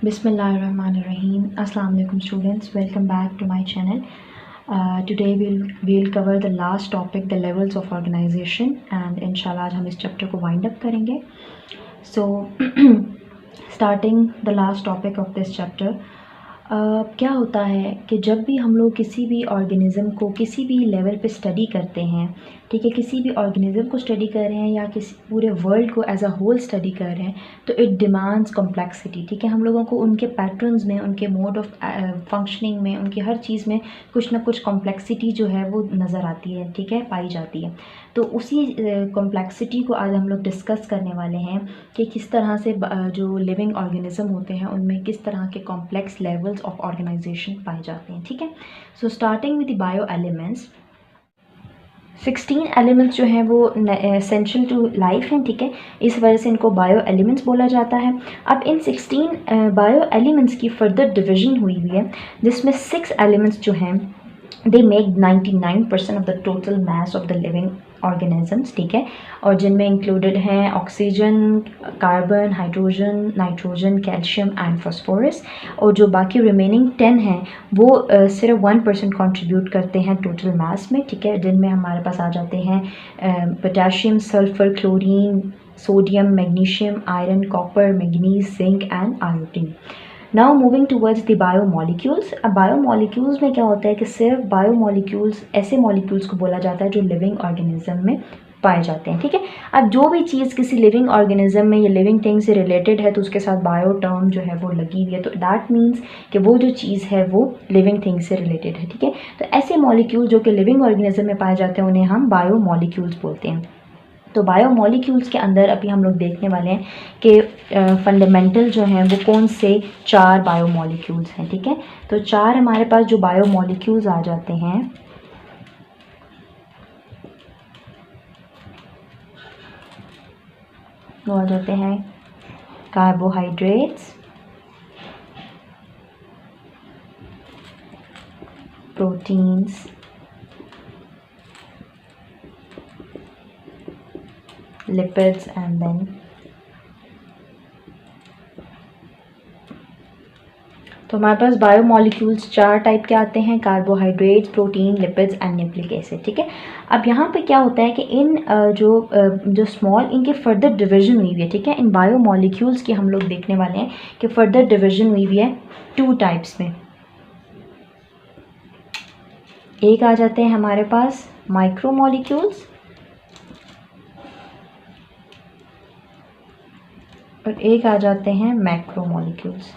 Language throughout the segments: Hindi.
Bismillahirrahmanirrahim. Assalamu alaikum students. Welcome back to my channel. Today we'll cover the last topic, the levels of organization, and inshallah आज हम इस chapter को wind up करेंगे. So starting the last topic of this chapter, क्या होता है कि जब भी हम लोग किसी भी ऑर्गेनिज़म को किसी भी लेवल पे स्टडी करते हैं, ठीक है, किसी भी ऑर्गेनिज़म को स्टडी कर रहे हैं या किसी पूरे वर्ल्ड को एज अ होल स्टडी कर रहे हैं, तो इट डिमांड्स कॉम्प्लेक्सिटी. ठीक है, हम लोगों को उनके पैटर्न्स में, उनके मोड ऑफ फंक्शनिंग में, उनकी हर चीज़ में कुछ ना कुछ कॉम्प्लेक्सिटी जो है वो नज़र आती है, ठीक है, पाई जाती है. तो उसी कॉम्प्लेक्सिटी को आज हम लोग डिस्कस करने वाले हैं कि किस तरह से जो लिविंग ऑर्गेनिज़म होते हैं उनमें किस तरह के कॉम्प्लेक्स लेवल्स ऑफ ऑर्गेनाइजेशन पाए जाते हैं. ठीक है, so starting with the bio elements. 16 elements जो हैं वो एसेंशियल टू लाइफ हैं. ठीक है, इस वजह से इनको बायो एलिमेंट्स बोला जाता है. अब इन 16 बायो एलिमेंट्स की फर्दर डिवीज़न हुई हुई है, जिसमें 6 एलिमेंट्स जो हैं they make 99% of the total mass of the living organisms. ठीक है, और जिनमें इंक्लूडेड हैं oxygen, carbon, hydrogen, nitrogen, calcium and phosphorus. और जो बाकी रिमेनिंग 10 हैं वो सिर्फ 1% कंट्रीब्यूट करते हैं टोटल मास में. ठीक है, जिनमें हमारे पास आ जाते हैं potassium, sulphur, chlorine, sodium, magnesium, iron, copper, manganese, zinc and iodine. Now moving towards the biomolecules. अब बायोमोलिक्यूल्स में क्या होता है कि सिर्फ बायोमोलिक्यूल्स ऐसे मॉलिक्यूल्स को बोला जाता है जो लिविंग ऑर्गेनिज्म में पाए जाते हैं. ठीक है, अब जो भी चीज़ किसी लिविंग ऑर्गेनिज्म में या लिविंग थिंग से रिलेटेड है तो उसके साथ बायो टर्म जो है वो लगी हुई है, तो दैट मीन्स कि वो जो चीज़ है वो लिविंग थिंग से रिलेटेड है. ठीक है, तो ऐसे मॉलिक्यूल जो कि लिविंग ऑर्गेनिज्म में पाए जाते हैं उन्हें हम बायोमोलिक्यूल्स बोलते हैं. तो बायोमोलिक्यूल्स के अंदर अभी हम लोग देखने वाले हैं कि फंडामेंटल जो हैं वो कौन से 4 बायोमोलिक्यूल्स हैं. ठीक है, तो 4 हमारे पास जो बायोमोलिक्यूल्स आ जाते हैं वो आ जाते हैं carbohydrates, proteins, lipids and then तो हमारे पास बायोमोलिक्यूल्स 4 टाइप के आते हैं, carbohydrates, protein, lipids and nucleic acid. ठीक है, अब यहाँ पे क्या होता है कि इन जो स्मॉल इनके फर्दर डिवीज़न हुई हुई है. ठीक है, इन बायोमोलिक्यूल्स की हम लोग देखने वाले हैं कि फर्दर डिवीज़न हुई हुई है 2 टाइप्स में. एक आ जाते हैं हमारे पास माइक्रोमोलिक्यूल्स और एक आ जाते हैं मैक्रोमोलिक्यूल्स.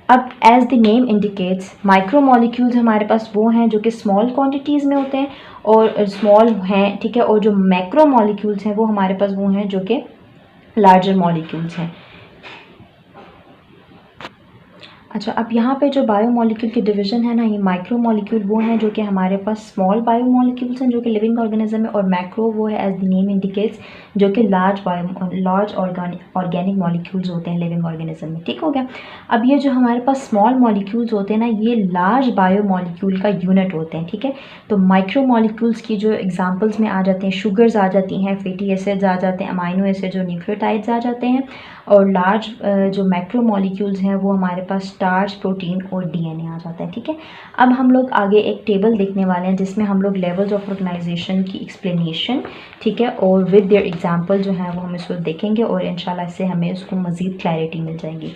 अब as the name indicates, micromolecules हमारे पास वो हैं जो कि स्मॉल क्वांटिटीज़ में होते हैं और स्मॉल हैं. ठीक है, और जो मैक्रोमोलिक्यूल्स हैं वो हमारे पास वो हैं जो कि लार्जर मॉलिक्यूल्स हैं. अच्छा, अब यहाँ पे जो बायोमोलिक्यूल की डिवीज़न है ना, ये माइक्रोमोलिक्यूल वो हैं जो कि हमारे पास स्मॉल बायोमोलिक्यूल्स हैं जो कि लिविंग ऑर्गेनिज्म है, और मैक्रो वो है एज द नेम इंडिकेट्स जो कि लार्ज ऑर्गेनिक मॉलिक्यूल्स होते हैं लिविंग ऑर्गेनिज्म में. ठीक हो गया. अब ये जो हमारे पास स्मॉल मॉलिक्यूल्स होते हैं ना, ये लार्ज बायोमोलिक्यूल का यूनिट होते हैं. ठीक है, तो माइक्रोमोलिक्यूल्स की जो एग्जाम्पल्स में आ जाते हैं, शुगर्स आ जाती हैं, फैटी एसिड्स आ जाते हैं, अमाइनो एसिड जो न्यूक्लियोटाइड्स आ जाते हैं, और लार्ज जो मैक्रोमोलिक्यूल्स हैं वो हमारे पास स्टार्च, प्रोटीन और डीएनए आ जाता है. ठीक है, अब हम लोग आगे एक टेबल देखने वाले हैं जिसमें हम लोग लेवल्स ऑफ ऑर्गेनाइजेशन की एक्सप्लेनेशन, ठीक है, और विद देयर एग्जांपल जो है वो हम इसको देखेंगे और इंशाल्लाह इससे हमें उसको मज़ीद क्लैरिटी मिल जाएगी.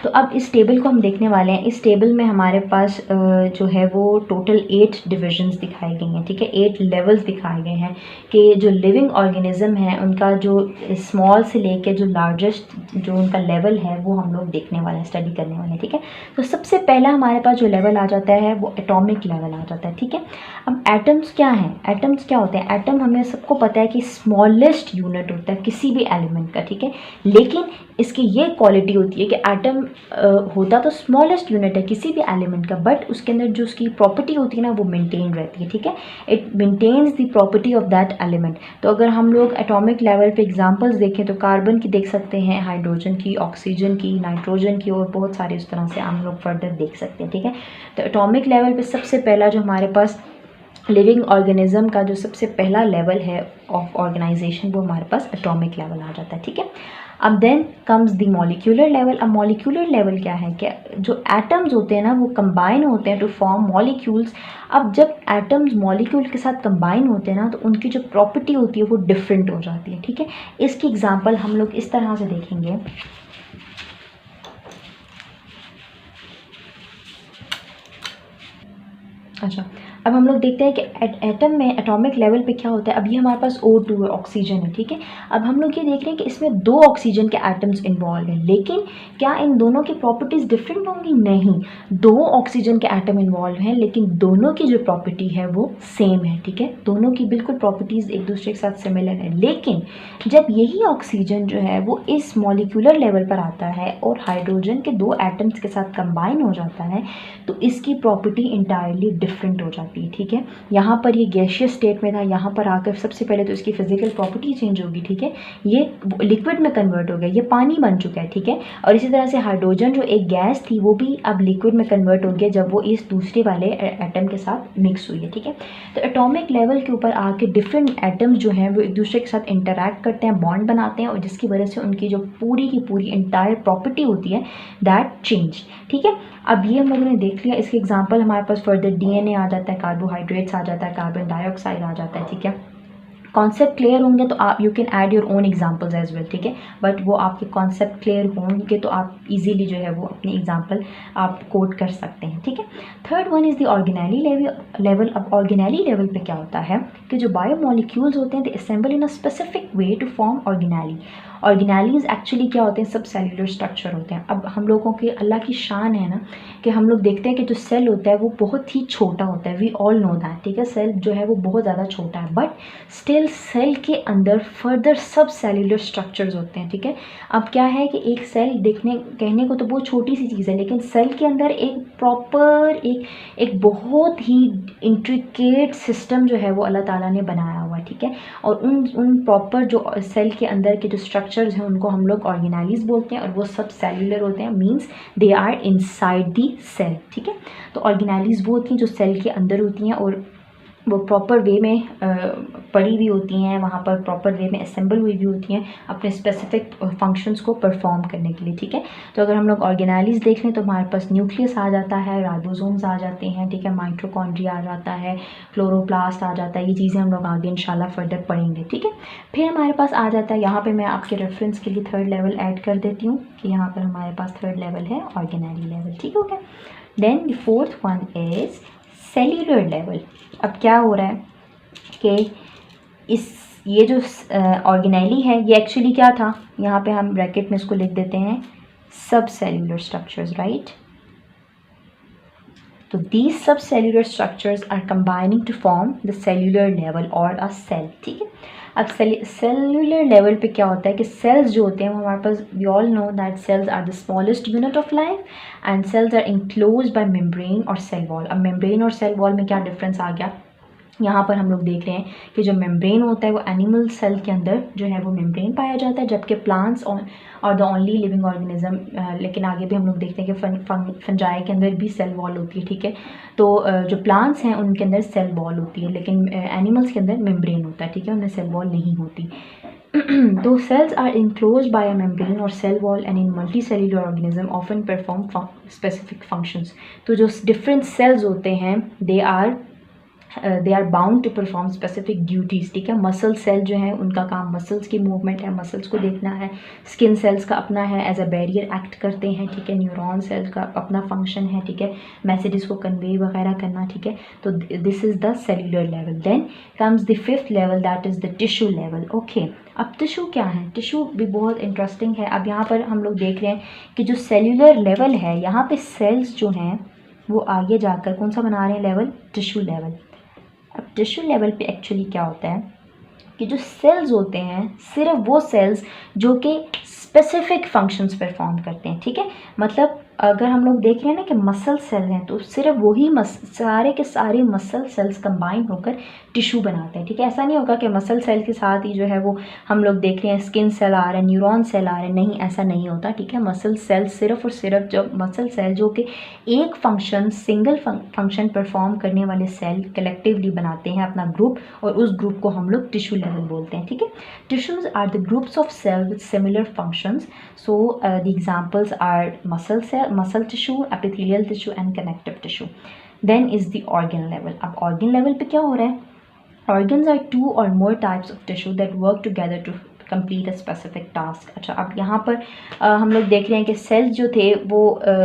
तो अब इस टेबल को हम देखने वाले हैं. इस टेबल में हमारे पास जो है वो टोटल 8 डिविजन्स दिखाई गई हैं. ठीक है, 8 लेवल्स दिखाए गए हैं कि जो लिविंग ऑर्गेनिज्म है उनका जो स्मॉल से लेके जो लार्जेस्ट जो उनका लेवल है वो हम लोग देखने वाले हैं, स्टडी करने वाले हैं. ठीक है, तो सबसे पहला हमारे पास जो लेवल आ जाता है वो एटॉमिक लेवल आ जाता है. ठीक है, अब एटम्स क्या हैं, एटम्स क्या होते हैं? एटम हमें सबको पता है कि स्मॉलेस्ट यूनिट होता है किसी भी एलिमेंट का. ठीक है, लेकिन इसकी ये क्वालिटी होती है कि एटम होता तो स्मॉलेस्ट यूनिट है किसी भी एलिमेंट का, बट उसके अंदर जो उसकी प्रॉपर्टी होती है ना वो मेंटेन रहती है. ठीक है, it maintains the property of that element. तो अगर हम लोग एटॉमिक लेवल पे एग्जांपल्स देखें तो कार्बन की देख सकते हैं, हाइड्रोजन की, ऑक्सीजन की, नाइट्रोजन की, और बहुत सारे इस तरह से हम लोग फर्दर देख सकते हैं. ठीक है, तो एटॉमिक लेवल पे सबसे पहला जो हमारे पास लिविंग ऑर्गेनिज्म का जो सबसे पहला लेवल है ऑफ ऑर्गेनाइजेशन वो हमारे पास एटॉमिक लेवल आ जाता है, ठीक है। अब then comes the molecular level. अब मॉलिक्यूलर लेवल क्या है, क्या जो एटम्स होते हैं ना वो कंबाइन होते हैं टू फॉर्म मॉलिक्यूल्स। अब जब एटम्स मॉलिक्यूल के साथ कंबाइन होते हैं ना तो उनकी जो प्रॉपर्टी होती है वो डिफरेंट हो जाती है, ठीक है। इसकी एग्जांपल हम लोग इस तरह से देखेंगे। अच्छा, अब हम लोग देखते हैं कि एटम में एटॉमिक लेवल पे क्या होता है। अब ये हमारे पास O2 है, ऑक्सीजन है, ठीक है। अब हम लोग ये देख रहे हैं कि इसमें 2 ऑक्सीजन के एटम्स इन्वॉल्व हैं, लेकिन क्या इन दोनों की प्रॉपर्टीज़ डिफरेंट होंगी? नहीं, 2 ऑक्सीजन के एटम इन्वॉल्व हैं लेकिन दोनों की जो प्रॉपर्टी है वो सेम है, ठीक है। दोनों की बिल्कुल प्रॉपर्टीज़ एक दूसरे के साथ सिमिलर है, लेकिन जब यही ऑक्सीजन जो है वो इस मॉलिक्यूलर लेवल पर आता है और हाइड्रोजन के 2 एटम्स के साथ कंबाइन हो जाता है तो इसकी प्रॉपर्टी इंटायरली डिफरेंट हो जाती है, ठीक है। यहाँ पर ये गैशियस स्टेट में था, यहाँ पर आकर सबसे पहले तो इसकी फिजिकल प्रॉपर्टी चेंज होगी, ठीक है। ये लिक्विड में कन्वर्ट हो गया, ये पानी बन चुका है, ठीक है। और इसी तरह से हाइड्रोजन जो एक गैस थी वो भी अब लिक्विड में कन्वर्ट हो गया जब वो इस दूसरे वाले एटम के साथ मिक्स हुई है, ठीक है। तो एटॉमिक लेवल के ऊपर आके डिफरेंट एटम्स जो हैं वो एक दूसरे के साथ इंटरैक्ट करते हैं, बॉन्ड बनाते हैं और जिसकी वजह से उनकी जो पूरी की पूरी इंटायर प्रॉपर्टी होती है दैट चेंज, ठीक है। अब ये हम लोगों ने देख लिया। इसके एग्जांपल हमारे पास फर्दर DNA आ जाता है, कार्बोहाइड्रेट्स आ जाता है, कार्बन डाइऑक्साइड आ जाता है, ठीक है। कॉन्सेप्ट क्लियर होंगे तो आप you can add your own examples as well, ठीक है। बट वो आपके कॉन्सेप्ट क्लियर होंगे तो आप इजीली जो है वो अपनी एग्जांपल आप कोट कर सकते हैं, ठीक है। Third one is the organelle level. अब ऑर्गेनेली लेवल पे क्या होता है कि जो बायोमोलिक्यूल्स होते हैं they assemble in a specific way to form organelle. Organelles actually क्या होते हैं, सब सेल्यूलर स्ट्रक्चर होते हैं। अब हम लोगों के अल्लाह की शान है ना कि हम लोग देखते हैं कि जो सेल होता है वो बहुत ही छोटा होता है, वी ऑल नो दैट, ठीक है। सेल जो है वो बहुत ज़्यादा छोटा है, बट स्टिल सेल के अंदर फर्दर सब सेल्यूलर स्ट्रक्चर्स होते हैं, ठीक है। अब क्या है कि एक सेल देखने कहने को तो बहुत छोटी सी चीज़ है, लेकिन सेल के अंदर एक प्रॉपर एक बहुत ही इंट्रिकेट सिस्टम जो है वो अल्लाह ताला ने बनाया हुआ है, ठीक है। और उन प्रॉपर जो सेल के अंदर के जो स्ट्रक्चर्स हैं उनको हम लोग ऑर्गेनाइज बोलते हैं और वो सब सेल्यूलर होते हैं, means they are inside the cell, ठीक है। तो ऑर्गेनाइज वो होती हैं जो सेल के अंदर होती हैं और वो प्रॉपर वे में पड़ी हुई होती हैं, वहाँ पर प्रॉपर वे में असेंबल हुई भी होती हैं अपने स्पेसिफिक फंक्शंस को परफॉर्म करने के लिए, ठीक है। तो अगर हम लोग ऑर्गेनाइज देख लें तो हमारे पास न्यूक्लियस आ जाता है, राइबोसोम्स आ जाते हैं, ठीक है, माइटोकॉन्ड्रिया आ जाता है, क्लोरोप्लास्ट आ जाता है। ये चीज़ें हम लोग आगे इंशाल्लाह फर्दर पढ़ेंगे, ठीक है। फिर हमारे पास आ जाता है, यहाँ पर मैं आपके रेफरेंस के लिए थर्ड लेवल ऐड कर देती हूँ कि यहाँ पर हमारे पास थर्ड लेवल है ऑर्गेनेली लेवल, ठीक हो गया। Then the fourth one is cellular level. अब क्या हो रहा है कि ये जो ऑर्गेनेली है ये एक्चुअली क्या था, यहाँ पे हम ब्रैकेट में इसको लिख देते हैं सब सेल्यूलर स्ट्रक्चर्स, राइट। तो these subcellular structures are combining to form the cellular level और अ सेल, ठीक है। अब सेल्यूलर लेवल पे क्या होता है कि सेल्स जो होते हैं वो हमारे पास, we all know that cells are the smallest unit of life and cells are enclosed by membrane और सेल वॉल। अब मेम्ब्रेन और सेल वॉल में क्या डिफरेंस आ गया, यहाँ पर हम लोग देख रहे हैं कि जो मेम्ब्रेन होता है वो एनिमल सेल के अंदर जो है वो मेम्ब्रेन पाया जाता है, जबकि प्लांट्स और द ओनली लिविंग ऑर्गेनिज्म, लेकिन आगे भी हम लोग देखते हैं कि फंजाई के अंदर भी सेल वॉल होती है, ठीक है। तो जो प्लांट्स हैं उनके अंदर सेल वॉल होती है, लेकिन एनिमल्स के अंदर मेम्ब्रेन होता है, ठीक है, उनमें सेल वॉल नहीं होती। तो cells are enclosed by a membrane or cell wall and in multicellular organism often perform specific functions। तो जो different cells होते हैं they are bound to perform specific duties, ठीक है। मसल सेल जो है उनका काम मसल्स की मूवमेंट है, मसल्स को देखना है। स्किन सेल्स का अपना है, एज अ बैरियर एक्ट करते हैं, ठीक है। न्यूरॉन सेल्स का अपना फंक्शन है, ठीक है, मैसेजेस को कन्वे वगैरह करना, ठीक है। तो this is the cellular level. Then comes the fifth level that is the tissue level, okay. अब टिश्यू क्या है, टिश्यू भी बहुत इंटरेस्टिंग है। अब यहाँ पर हम लोग देख रहे हैं कि जो सेल्यूलर लेवल है यहाँ पे सेल्स जो हैं वो आगे जाकर कौन सा बना रहे हैं लेवल, टिश्यू लेवल। अब टिश्यू लेवल पे एक्चुअली क्या होता है कि जो सेल्स होते हैं सिर्फ वो सेल्स जो कि स्पेसिफिक फंक्शंस परफॉर्म करते हैं, ठीक है। मतलब अगर हम लोग देख रहे हैं ना कि मसल सेल हैं, तो सिर्फ वही सारे के सारे मसल सेल्स कंबाइन होकर टिश्यू बनाते हैं, ठीक है। ऐसा नहीं होगा कि मसल सेल के साथ ही जो है वो हम लोग देख रहे हैं स्किन सेल आ रहा है, न्यूरॉन सेल आ रहे हैं, नहीं, ऐसा नहीं होता, ठीक है। मसल सेल सिर्फ और सिर्फ जब मसल सेल जो कि एक फंक्शन, सिंगल फंक्शन परफॉर्म करने वाले सेल कलेक्टिवली बनाते हैं अपना ग्रुप, और उस ग्रुप को हम लोग टिश्यू लेवल बोलते हैं, ठीक है। Tissues are the groups of cell with similar functions, so the examples are muscle cell, muscle tissue, epithelial tissue and connective tissue. Then is the organ level. अब organ level पे क्या हो रहा है? Organs are two or more types of tissue that work together to complete a specific task. अच्छा, अब यहाँ पर हम लोग देख रहे हैं कि सेल्स जो थे वो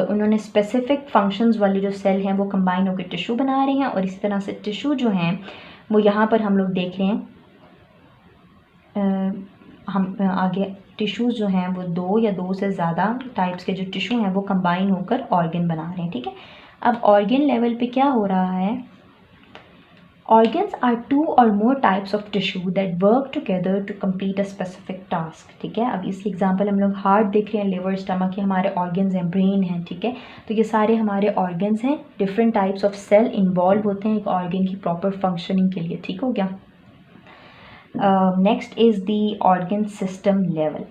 उन्होंने स्पेसिफिक फंक्शंस वाले जो सेल हैं वो कंबाइन होकर टिश्यू बना रहे हैं, और इसी तरह से टिश्यू जो हैं वो यहाँ पर हम लोग देख रहे हैं, हम आगे टिश्यूज़ जो हैं वो दो या दो से ज़्यादा टाइप्स के जो टिश्यू हैं वो कंबाइन होकर ऑर्गन बना रहे हैं, ठीक है। अब ऑर्गन लेवल पे क्या हो रहा है? Organs are two or more types of tissue that work together to complete a specific task, ठीक है। अब इसकी एग्जांपल हम लोग हार्ट देख रहे हैं, लिवर, स्टमक, ये हमारे ऑर्गन्स हैं, ब्रेन हैं, ठीक है। तो ये सारे हमारे ऑर्गन्स हैं, different types of cell involve होते हैं एक ऑर्गन की प्रॉपर फंक्शनिंग के लिए, ठीक हो गया। Next is the organ system level.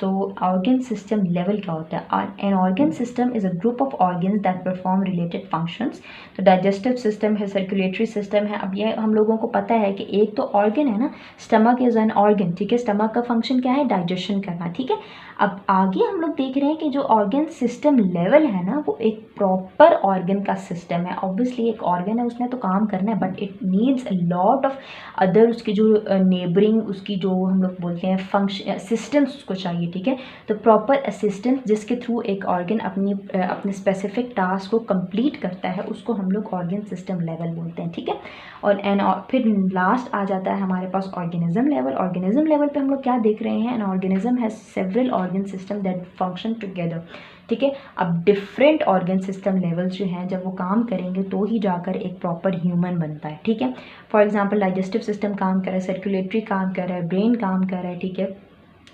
तो ऑर्गन सिस्टम लेवल क्या होता है? An organ system is a group of organs that perform related functions. तो डाइजेस्टिव सिस्टम है, सर्कुलेटरी सिस्टम है। अब ये हम लोगों को पता है कि एक तो ऑर्गन है ना, स्टमक इज़ एन ऑर्गन, ठीक है। स्टमक का फंक्शन क्या है? डाइजेशन करना, ठीक है। अब आगे हम लोग देख रहे हैं कि जो ऑर्गन सिस्टम लेवल है ना, वो एक प्रॉपर ऑर्गन का सिस्टम है। ऑब्वियसली एक ऑर्गन है, उसने तो काम करना है, but it needs a lot of other, उसकी जो नेबरिंग, उसकी जो हम लोग बोलते हैं फंक्शन, असिस्टेंस उसको चाहिए, ठीक है। तो प्रॉपर असिस्टेंस जिसके थ्रू एक ऑर्गन अपने स्पेसिफिक टास्क को कंप्लीट करता है, उसको हम लोग ऑर्गन सिस्टम लेवल बोलते हैं, ठीक है। और फिर लास्ट आ जाता है हमारे पास ऑर्गेनिज्म लेवल। ऑर्गेनिज्म लेवल पे हम लोग क्या देख रहे हैं? An organism has several organ system that function together, ठीक है। अब डिफरेंट ऑर्गन सिस्टम लेवल्स जो हैं जब वो काम करेंगे तो ही जाकर एक प्रॉपर ह्यूमन बनता है, ठीक है। फॉर एग्जांपल डाइजेस्टिव सिस्टम काम कर रहा है, सर्कुलेटरी काम कर रहा है, ब्रेन काम कर रहा है, ठीक है।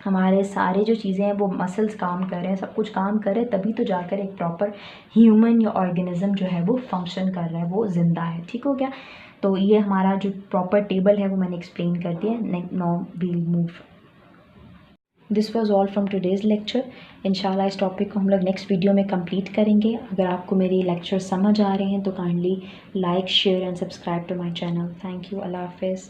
हमारे सारे जो चीज़ें हैं वो मसल्स काम कर रहे हैं, सब कुछ काम कर रहे हैं, तभी तो जाकर एक प्रॉपर ह्यूमन या ऑर्गेनिज्म जो है वो फंक्शन कर रहा है, वो ज़िंदा है, ठीक हो गया। तो ये हमारा जो प्रॉपर टेबल है वो मैंने एक्सप्लेन कर दिया। Now we'll move. This was all from today's lecture. इंशाल्लाह इस टॉपिक को हम लोग नेक्स्ट वीडियो में कंप्लीट करेंगे। अगर आपको मेरी लेक्चर समझ आ रहे हैं तो kindly like, share and subscribe to my channel. Thank you. अल्लाह हाफिज़।